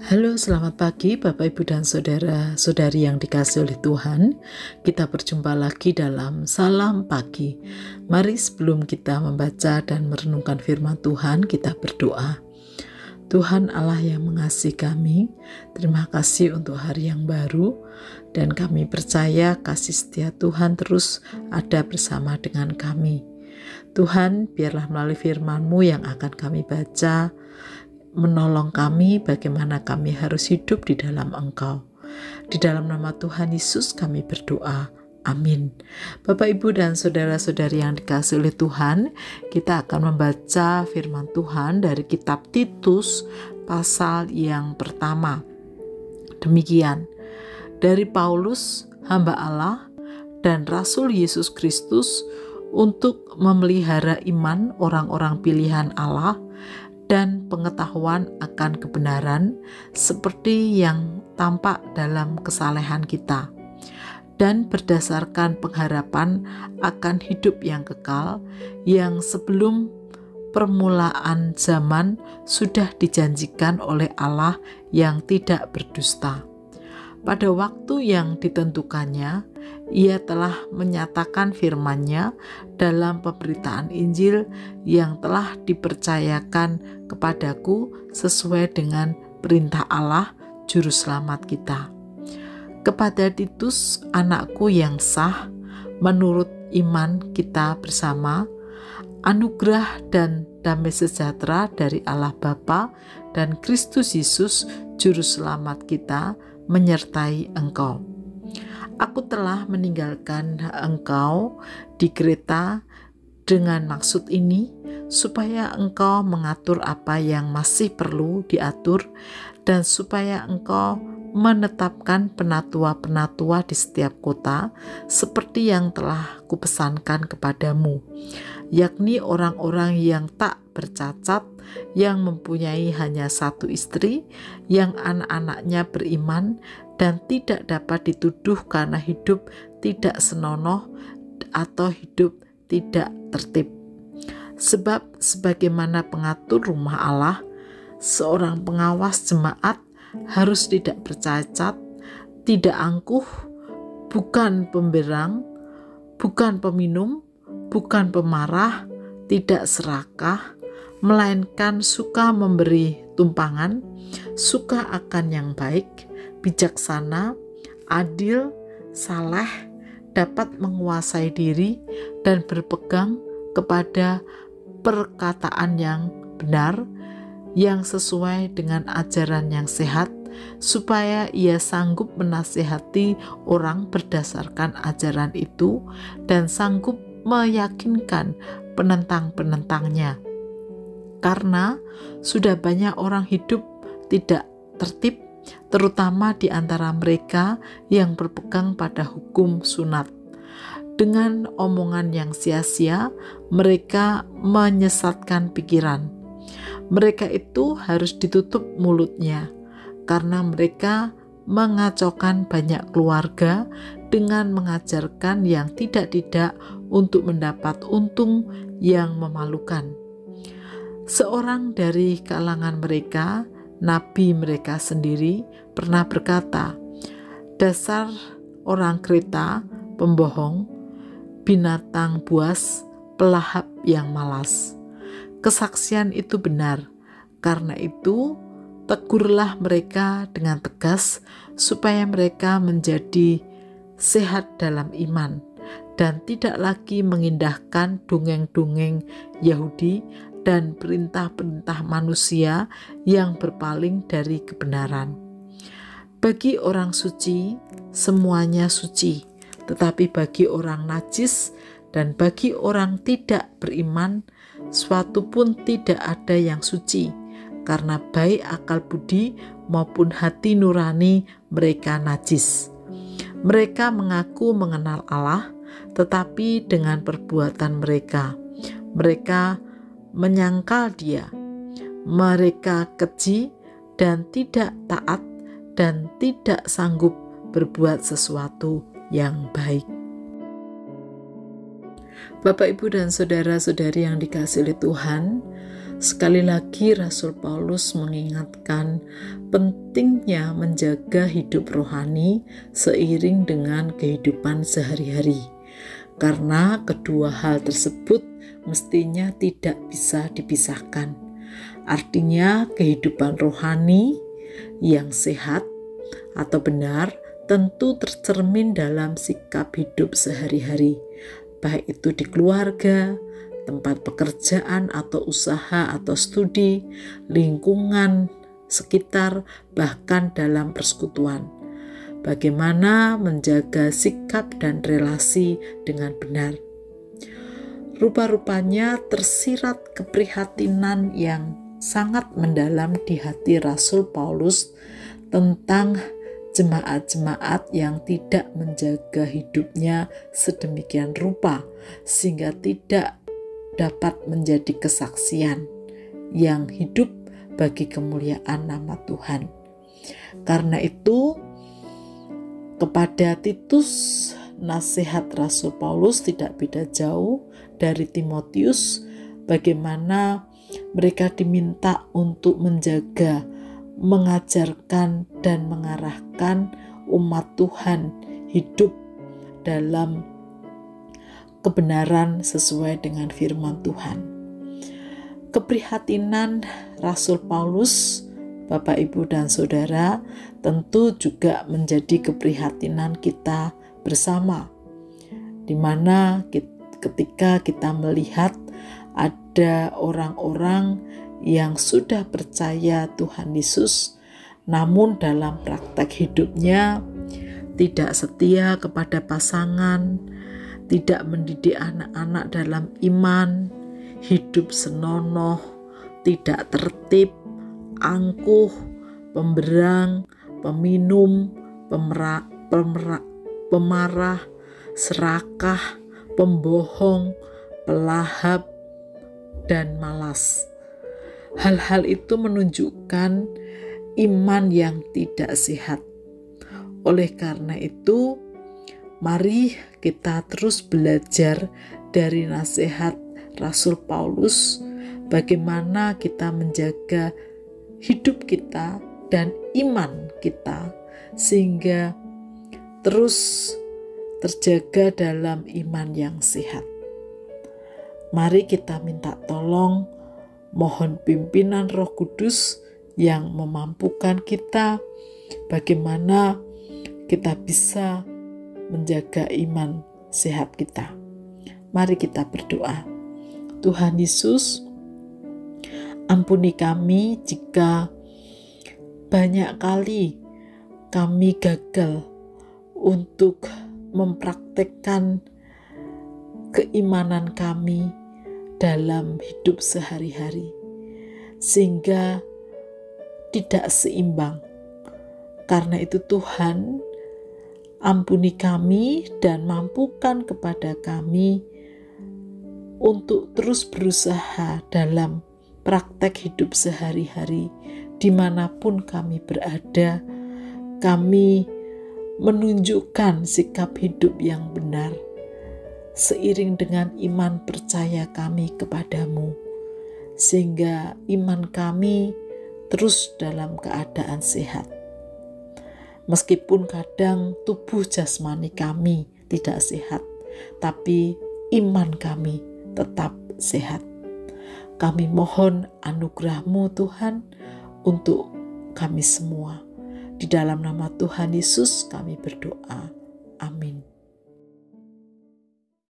Halo, selamat pagi Bapak, Ibu, dan Saudara-saudari yang dikasihi oleh Tuhan. Kita berjumpa lagi dalam Salam Pagi. Mari sebelum kita membaca dan merenungkan firman Tuhan, kita berdoa. Tuhan Allah yang mengasihi kami, terima kasih untuk hari yang baru, dan kami percaya kasih setia Tuhan terus ada bersama dengan kami. Tuhan, biarlah melalui firman-Mu yang akan kami baca, menolong kami bagaimana kami harus hidup di dalam Engkau. Di dalam nama Tuhan Yesus kami berdoa. Amin. Bapak, Ibu, dan saudara-saudari yang dikasihi oleh Tuhan, kita akan membaca firman Tuhan dari kitab Titus pasal yang pertama. Demikian, dari Paulus, hamba Allah dan Rasul Yesus Kristus, untuk memelihara iman orang-orang pilihan Allah dan pengetahuan akan kebenaran seperti yang tampak dalam kesalehan kita, dan berdasarkan pengharapan akan hidup yang kekal yang sebelum permulaan zaman sudah dijanjikan oleh Allah yang tidak berdusta. Pada waktu yang ditentukannya, Ia telah menyatakan firman-Nya dalam pemberitaan Injil yang telah dipercayakan kepadaku sesuai dengan perintah Allah, Juru Selamat kita. Kepada Titus, anakku yang sah, menurut iman kita bersama, anugerah dan damai sejahtera dari Allah Bapa dan Kristus Yesus, Juru Selamat kita, menyertai engkau. Aku telah meninggalkan engkau di Kreta dengan maksud ini, supaya engkau mengatur apa yang masih perlu diatur, dan supaya engkau menetapkan penatua-penatua di setiap kota, seperti yang telah kupesankan kepadamu, yakni orang-orang yang tak bercacat, yang mempunyai hanya satu istri, yang anak-anaknya beriman, dan tidak dapat dituduh karena hidup tidak senonoh atau hidup tidak tertib. Sebab sebagaimana pengatur rumah Allah, seorang pengawas jemaat harus tidak bercacat, tidak angkuh, bukan pemberang, bukan peminum, bukan pemarah, tidak serakah, melainkan suka memberi tumpangan, suka akan yang baik, bijaksana, adil, saleh, dapat menguasai diri, dan berpegang kepada perkataan yang benar, yang sesuai dengan ajaran yang sehat, supaya ia sanggup menasihati orang berdasarkan ajaran itu, dan sanggup meyakinkan penentang-penentangnya. Karena sudah banyak orang hidup tidak tertib, terutama di antara mereka yang berpegang pada hukum sunat. Dengan omongan yang sia-sia, mereka menyesatkan pikiran. Mereka itu harus ditutup mulutnya, karena mereka mengacaukan banyak keluarga dengan mengajarkan yang tidak-tidak untuk mendapat untung yang memalukan. Seorang dari kalangan mereka, nabi mereka sendiri, pernah berkata, "Dasar orang Kreta, pembohong, binatang buas, pelahap yang malas." Kesaksian itu benar. Karena itu, tegurlah mereka dengan tegas, supaya mereka menjadi sehat dalam iman, dan tidak lagi mengindahkan dongeng-dongeng Yahudi dan perintah-perintah manusia yang berpaling dari kebenaran. Bagi orang suci, semuanya suci, tetapi bagi orang najis dan bagi orang tidak beriman, suatu pun tidak ada yang suci, karena baik akal budi maupun hati nurani mereka najis. Mereka mengaku mengenal Allah, tetapi dengan perbuatan mereka menyangkal Dia. Mereka keji dan tidak taat, dan tidak sanggup berbuat sesuatu yang baik. Bapak, Ibu, dan saudara-saudari yang dikasihi oleh Tuhan, Sekali lagi Rasul Paulus mengingatkan pentingnya menjaga hidup rohani seiring dengan kehidupan sehari-hari. Karena kedua hal tersebut mestinya tidak bisa dipisahkan. Artinya kehidupan rohani yang sehat atau benar tentu tercermin dalam sikap hidup sehari-hari, baik itu di keluarga, tempat pekerjaan atau usaha atau studi, lingkungan sekitar, bahkan dalam persekutuan. Bagaimana menjaga sikap dan relasi dengan benar. Rupa-rupanya tersirat keprihatinan yang sangat mendalam di hati Rasul Paulus tentang jemaat-jemaat yang tidak menjaga hidupnya sedemikian rupa sehingga tidak dapat menjadi kesaksian yang hidup bagi kemuliaan nama Tuhan. Karena itu, kepada Titus, nasihat Rasul Paulus tidak beda jauh dari Timotius, bagaimana mereka diminta untuk menjaga, mengajarkan, dan mengarahkan umat Tuhan hidup dalam kebenaran sesuai dengan firman Tuhan. Keprihatinan Rasul Paulus, Bapak, Ibu, dan Saudara, tentu juga menjadi keprihatinan kita bersama, di mana ketika kita melihat ada orang-orang yang sudah percaya Tuhan Yesus, namun dalam praktek hidupnya tidak setia kepada pasangan, tidak mendidik anak-anak dalam iman, hidup senonoh, tidak tertib, angkuh, pemberang, peminum, pemarah, serakah, pembohong, pelahap, dan malas. Hal-hal itu menunjukkan iman yang tidak sehat. Oleh karena itu, mari kita terus belajar dari nasihat Rasul Paulus, bagaimana kita menjaga hidup kita dan iman kita sehingga terus terjaga dalam iman yang sehat. Mari kita minta tolong, mohon pimpinan Roh Kudus yang memampukan kita bagaimana kita bisa menjaga iman sehat kita. Mari kita berdoa. Tuhan Yesus, ampuni kami jika banyak kali kami gagal untuk mempraktekkan keimanan kami dalam hidup sehari-hari, sehingga tidak seimbang. Karena itu Tuhan, ampuni kami dan mampukan kepada kami untuk terus berusaha dalam praktek hidup sehari-hari dimanapun kami berada. Kami menunjukkan sikap hidup yang benar seiring dengan iman percaya kami kepadamu, sehingga iman kami terus dalam keadaan sehat. Meskipun kadang tubuh jasmani kami tidak sehat, tapi iman kami tetap sehat. Kami mohon anugerah-Mu Tuhan untuk kami semua. Di dalam nama Tuhan Yesus kami berdoa. Amin.